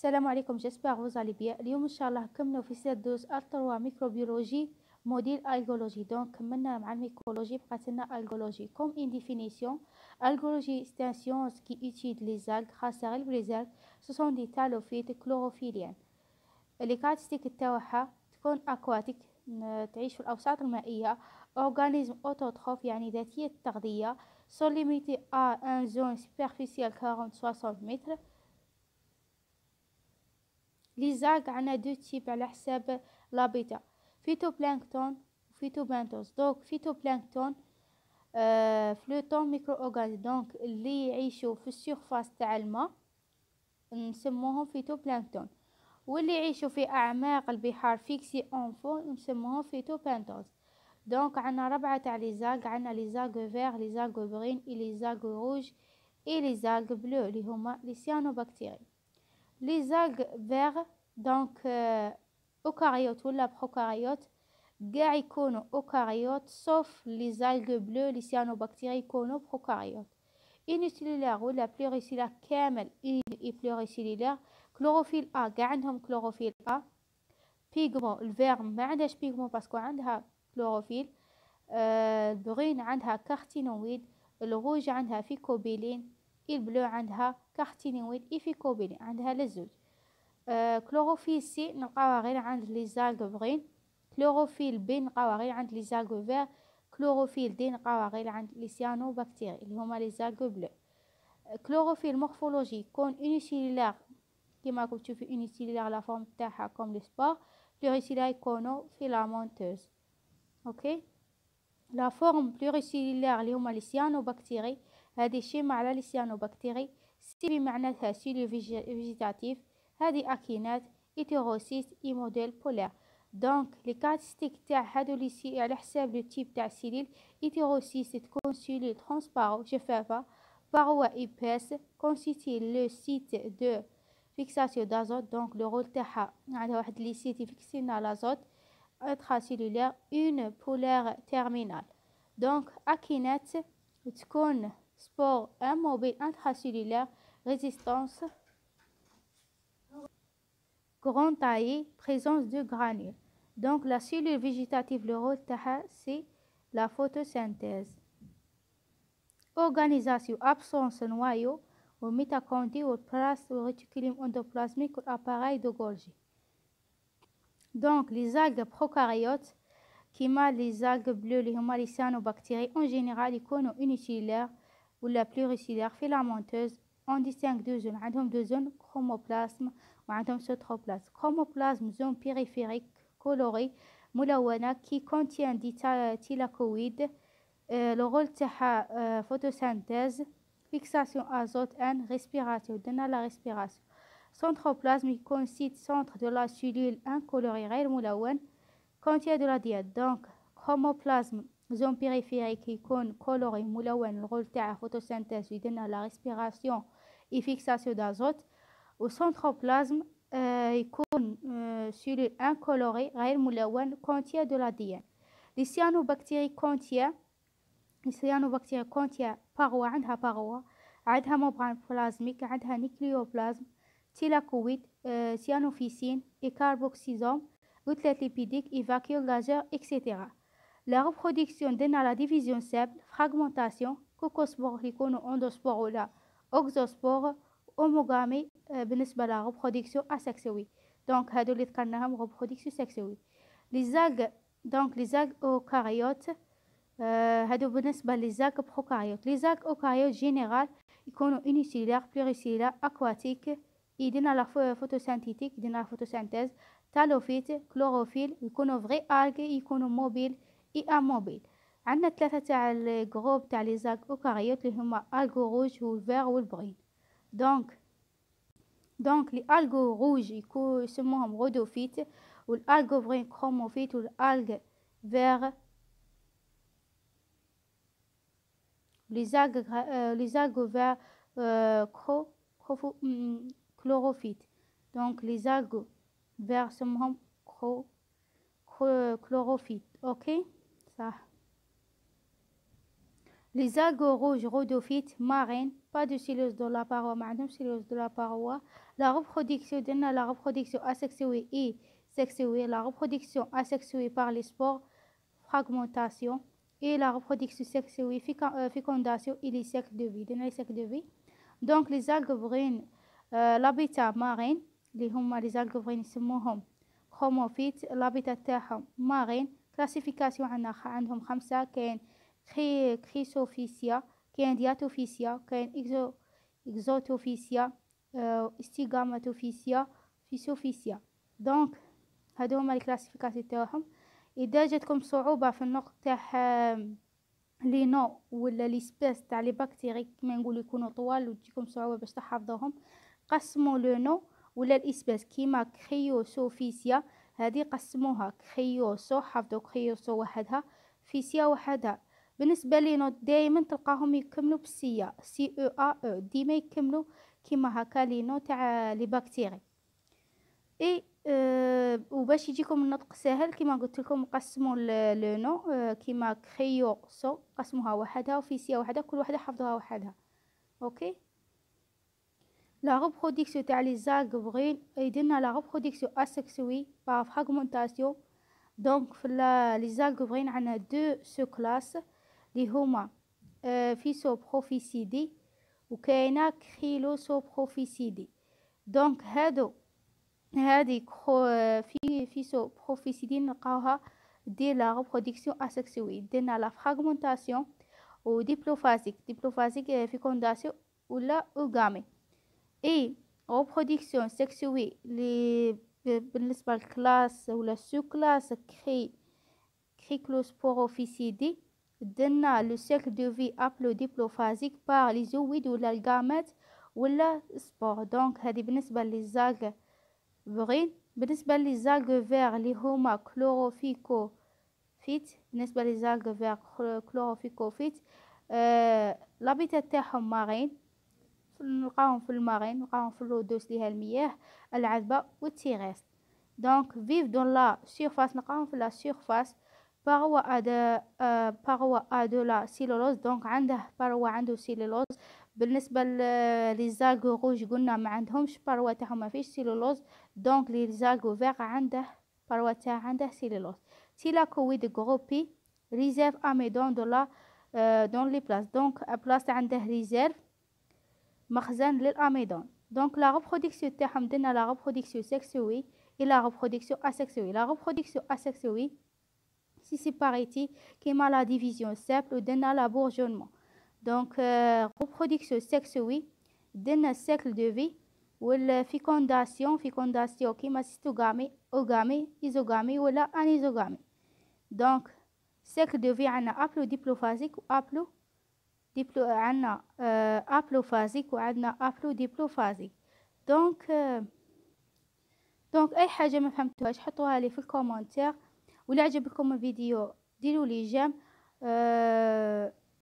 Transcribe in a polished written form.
السلام عليكم. j'espère vous allez bien. اليوم ان شاء الله كملنا في سير دوز التروا ميكروبيولوجي موديل الجولوجي. دونك كملنا مع الميكولوجي، بقات لنا الجولوجي. كوم ان ديفينيسيون، الجولوجي سي ان سيونس كي ايتيد لي زالغ، خاصه غير بلي زالغ سو سون دي تالوفيت كلوروفيليان. لي كاركتيستيك تاعها تكون اكواتيك، تعيش في الاوساط المائيه، اورغانيزم اوتوتروف يعني ذاتيه التغذيه، سون ليميتي ا ان زون سوبرفيسيال 40-60 متر. لي زالغ عندنا دو تيب على حساب لابيتا، فيتوبلانكتون وفيتوبانتوس. دونك فيتوبلانكتون فلوتون ميكرو اورغانيزم، دونك اللي يعيشوا في السيرفاس تاع الماء نسموهم فيتوبلانكتون، واللي يعيشوا في اعماق البحار فيكسي اونفو نسموهم فيتوبانتوس. دونك عندنا ربعه تاع لي زالغ، عندنا لي زالغ فير، لي زالغ برين، لي زالغ روج، اي لي زالغ بلو اللي هما لي سيانوبكتيري. لي زالغ فير دونك اوكاريوت ولا بروكاريوت كاع يكونوا اوكاريوت، صوف لي زالغ بلو لي سيانوبكتيري يكونوا بروكاريوت. يونيسيلولار ولا بلوريسيلار كامل اي بلوريسيلولار. كلوروفيل ا كاع عندهم كلوروفيل ا. بيغمون الفير ما عندهاش بيغمون باسكو عندها كلوروفيل. البرين عندها كارتينويد، الروج عندها فيكوبيلين، البلو عندها كارتينويد ايفيكوبيلين، عندها للزوج. كلوروفيل سي نلقاوها غير عند لي زالغ برين، كلوروفيل بي نلقاوها غير عند لي زالغ فير، كلوروفيل دي نلقاوها غير عند لي سيانوبكتيري اللي هما لي زالغ بلو. كلوروفيل مورفولوجي يكون اونيسيلولار كيما راكم تشوفوا اونيسيلولار لا فورم تاعها كوم لي سبور، بلوريسيلار يكونوا فيلامونتوز. اوكي، لا فورم بلوريسيلولار اللي هما لي سيانوبكتيري، هذه شيما على لي سيانوبكتيري. سي بمعناتها سيلو فيجيتاتيف، هذه اكينات ايتيروسيست اي موديل بولار. دونك لي كاركتيستيك تاع هادو لي سي على حساب لو تيب تاع سيلول. ايتيروسيست تكون سيلول ترونسبارون شفافه، باروا ايباس كونستيتي لو سيت دو فيكساسيون دازوت. دونك لو رول تاعها عندها واحد لي سيت يفيكسينا لازوت intracellulaire une polaire terminale. دونك اكينات تكون سبور اموبيل intracellulaire résistance grande taille, présence de granules. Donc la cellule végétative, le rôle تاعها c'est la photosynthèse. Organisation, absence noyau au mitochondrie au place au réticulum endoplasmique au appareil de Golgi. Donc les algues prokaryotes كيما لي زالغ بلو اللي هما لي سيانوبكتيري اون جينيرال يكونوا اونيسيلولار ولا بلوريسيلار فيلامونتوز. اون ديستينغ دو زون، عندهم دو زون كروموبلازم وعندهم سيتروبلازم. كروموبلازم زون بيريفيريك كولوري ملونه كي كونتيان دي تيلاكويد. لو رول تاعها فوتوسينثيز، فيكساسيون ازوت ان ريسبيراسيون، درنا لا ريسبيراسيون. سنتروبلازم يكون سيت سنتر دو لا سيلول ان كولوري غير ملون كونتيان دو لا ديات. دونك كروموبلازم زون بيريفيريك يكون كولوري ملون، الرول تاعه فوتوسينثيز يديرنا لا ريسبيراسيون اي فيكساسيون دازوت. و سنتروبلازم يكون سيلول ان كولوري غير ملون كونتيان دو لا ديان. لي سيانوبكتيري كونتيان، لي سيانوبكتيري كونتيان باغوا، عندها باغوا، عندها ممبران بلازميك، عندها نيكليوبلازم، تيلاكويد، سيانوفيسين اي كاربوكسيزوم، gouttelettes lipidiques, évacuation gazeuse, etc. La reproduction درنا la division simple, fragmentation، كوكوسبور يكونوا اندوسبور ولا اوكزوسبور، اوموغامي بالنسبه لا reproduction asexuée. دونك هادو اللي ذكرناهم reproduction sexuée. لي زالغ دونك لي زالغ اوكاريوت هادو بالنسبه لي زالغ بروكاريوت. لي زالغ اوكاريوت جينيرال يكونوا اونيسيلولار بلوريسيلولار اكواتيك، يدينا لا فوتوسينثيتيك، يدينا لا فوتوسينثيز، تالوفيت، كلوروفيل، يكونوا فغي الغي، يكونوا موبيل اي اموبيل. عندنا ثلاثه تاع الجروب تاع لي زالغ اوكاريوت اللي هما الغو روج والفير والبرين. دونك لي الغو روج يسموهم رودوفيت، والالغو برين كروموفيت، والالغ فير لي زالغ فير كلوروفيت. دونك لي زالغ فير سمهم كلوروفيت. اوكي صح. Les algues rouges rhodophytes marines, pas de cellulose dans la paroi, ما عندهم cellulose dans la paroi. La reproduction درنا la reproduction asexuée et sexuée. La reproduction asexuée par les spores, fragmentation, et la reproduction sexuée, fécondation et les cercles de vie. درنا les cercles de vie. Donc les algues marines, l'habitat marine اللي هما les algues marines يسموهم chromophite. الهابيتا تاعهم مارين. كلاسيفيكاسيون عندهم 5. كاين كريسوفيسيا، كاين دياتوفيسيا، كاين اكزوتوفيسيا، استيغاماتوفيسيا، فيسوفيسيا. دونك هادو هما الكلاسيفيكاسيون تاعهم. اذا جاتكم صعوبه في النطق تاع لي نو ولا لي سبيس تاع لي بكتيري كيما نقولوا يكونوا طوال وتجيكم صعوبه باش تحفظوهم، قسموا لو نو ولا الاسباس. كيما كريوسوفيسيا هذه قسموها كريوسو، حفظوا كريوسو وحدها، فيسيا وحدها. بالنسبه لي نوت دائما تلقاهم يكملوا بالسيا، سي او ا او، ديما يكملوا كيما هكا لي نو تاع لي بكتيري. اي وباش يجيكم النطق سهل كيما قلت لكم قسموا لو نو كيما كريوسو قسموها وحدها، وفيسيا وحدها، كل وحده حفظوها وحدها. اوكي. La reproduction تاع les algues marines يديرنا la reproduction asexuée par fragmentation. دونك في les algues marines عندنا 2 sous-classes اللي هما فيسوبروفيسيدي وكاينه كريلوسوبروفيسيدي. دونك هذه في فيسوبروفيسيدي نلقاوها دير la reproduction asexuée، ديرنا la fragmentation و ديبلوفازيك fécondation ولا اوغامي. اي reproduction sexuée اللي بالنسبة للكلاس ولا سو كلاس كريكلوسبوروفيسيدي درنا لو سيركل دو في ابلو ديبلوفازيك بار لي زويد ولا الجامات ولا سبور. دونك هذه بالنسبة للزاغ فغين. بالنسبة للزاغ فيغ اللي هما كلوروفيكوفيت، بالنسبة للزاغ فيغ كلوروفيكوفيت لابيتات تاعهم مارين، نلقاهم في المارين، نلقاهم في الرودوس اللي هي المياه العذبة والتيغيس. دونك فيف دون لا سيرفاس، نلقاهم في لا سيرفاس. باروا ادو لا سيلولوز، دونك عنده سيلولوز. بالنسبة لي زالغو روج قلنا ما عندهمش باروا تاعهم ما فيش سيلولوز. دونك لي زالغو فيغ عنده باروا تاع عنده سيلولوز. تيلاكويد غروبي ريزيرف اميدون دون لي بلاص. دونك بلاصة عنده ريزيرف مخزن للاميدون. دونك لا ريبرودكسيون تاعهم درنا لا ريبرودكسيون سيكسوي et la reproduction asexuée. La reproduction asexuée si séparée كيما la division simple ودرنا la bourgeonnement. Donc reproduction sexuée درنا cycle de vie ولا fécondation كيما cystogamie اوغامي ايزوغامي ولا انيزوغامي. donc cycle de vie عندنا aplo-diplophasique و عندنا aplophasique وعندنا aplo-diplophasique. دونك اي حاجه ما فهمتوهاش حطوها لي في الكومنتير. ولا عجبكم الفيديو ديروا لي جيم.